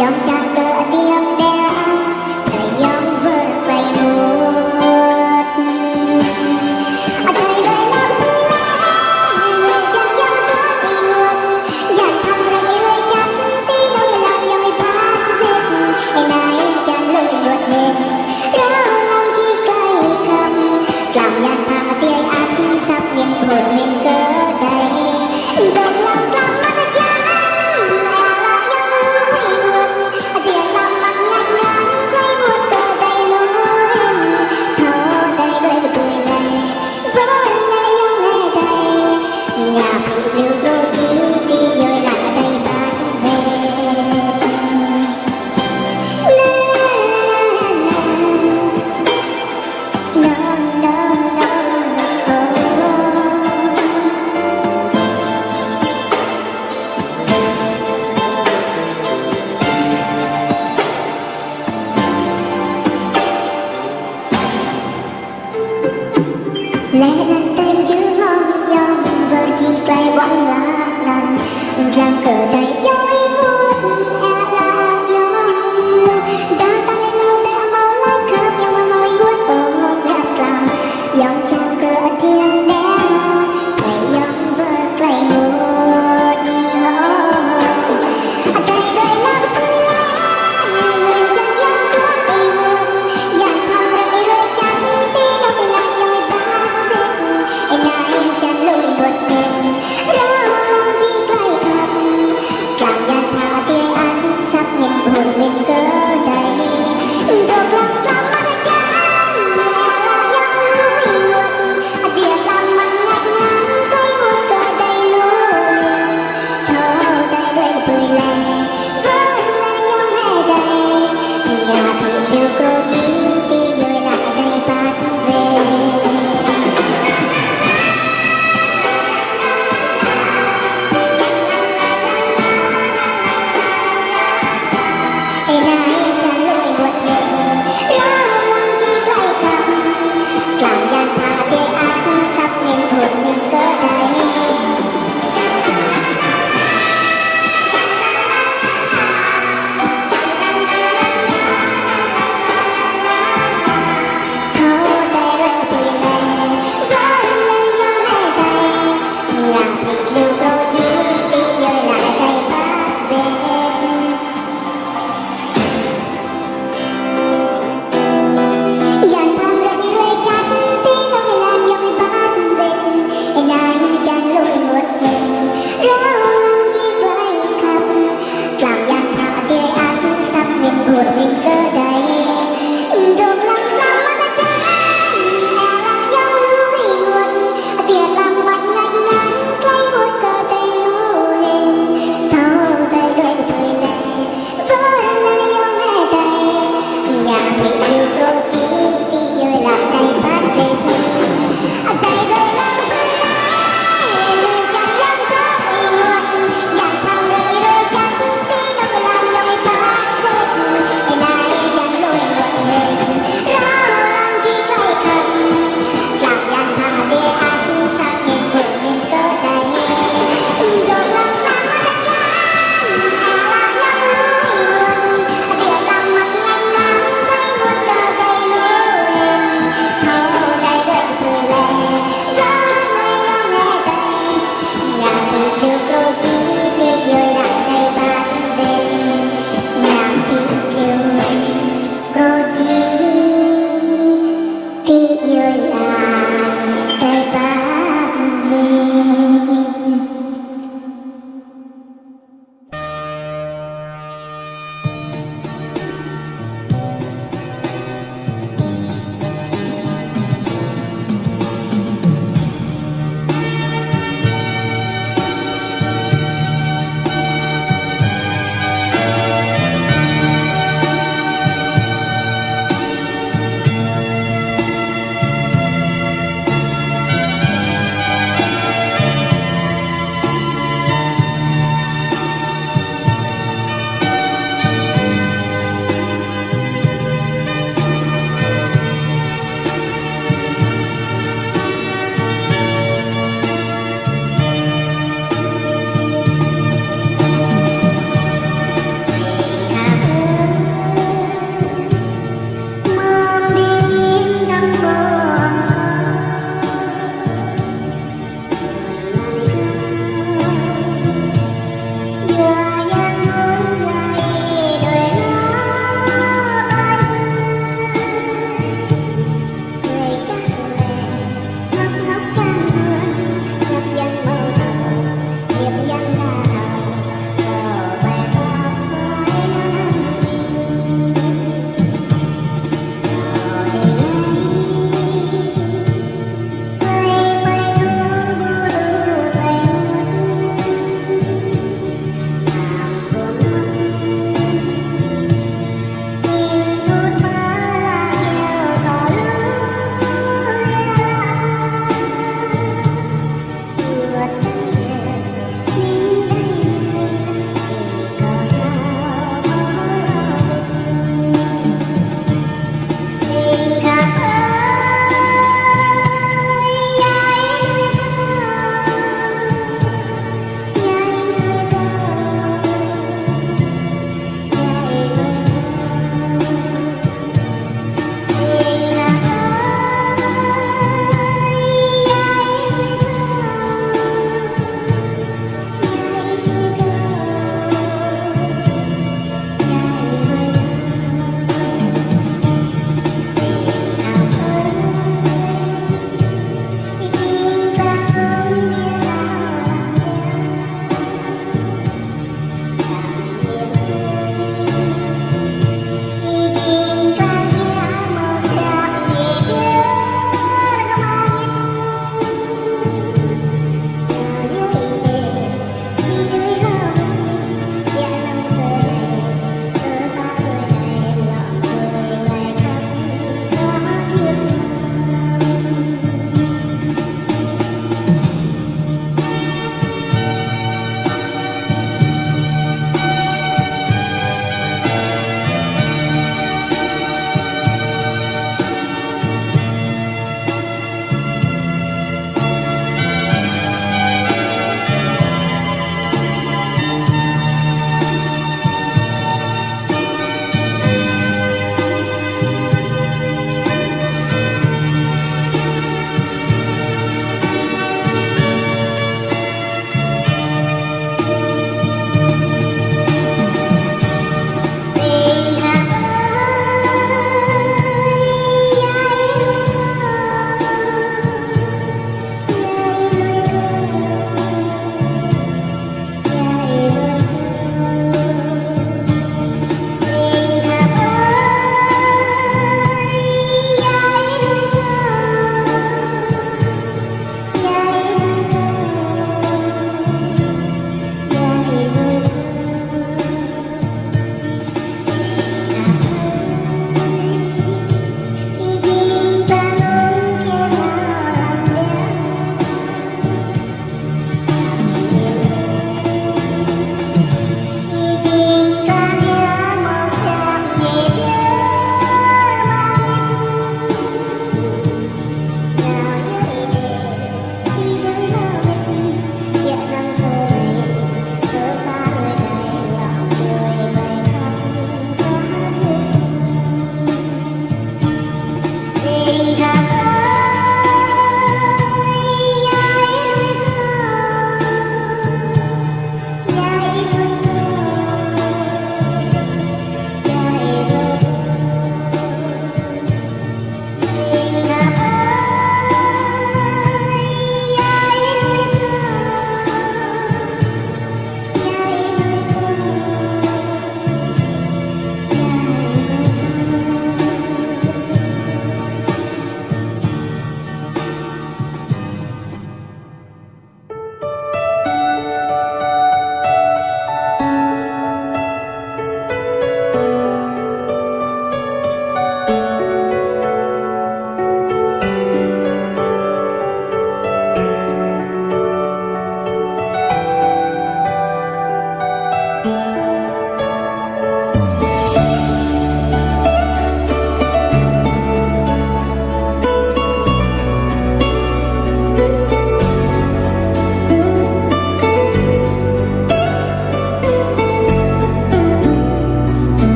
dòng tràn cờ tiêm đen đầy dòng vượt tay một ở đây đây là vui người chân dòng có tình ngược dàn thăm rây rây chắn tí nỗi lòng dòng phát viết ngày nay chân lùi vượt lên rao lòng chi cây cầm làm nhàn hàng tươi ắt sắp nghiêng hồn mình cớ đầy đồng lòng lòng mắt trắng lẽ nằm tên chữ ngon dòng vợ chim bay bóng lá nằm răng cờ đầy dối vuốt là dòng đã tay lâu tay máu lá khắp nhau mà môi vuốt ôm đẹp lòng dòng trăng cờ thiên đen đầy dòng vượt lấy một đây đây là vui người chân dòng có tình nguồn dàn thăm rây rây trắng tí nỗi lòng dòng phát yang muốn gầy đôi lá bay người chắc lệ ngóc ngóc trăng hương nhập dân mơ đầu nghiệp dân đào cờ bài bạc xoay nắng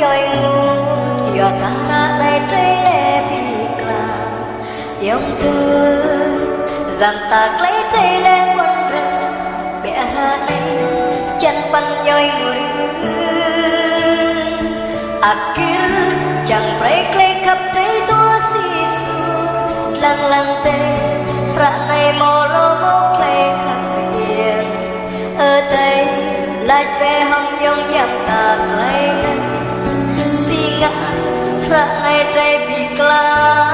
yoi ngut yo tara này trê lê bi cla yong tu rằng ta lấy trê lê quân rừng bẻ ra này chân pan yoi ngut akhir chẳng break lê khắp trê tua xịt xuống lăng lăng tê ra này mò lô mốc lê khắp hiền ở đây lại về hồng yong yam ta lấy si ngã ra này trê bi cla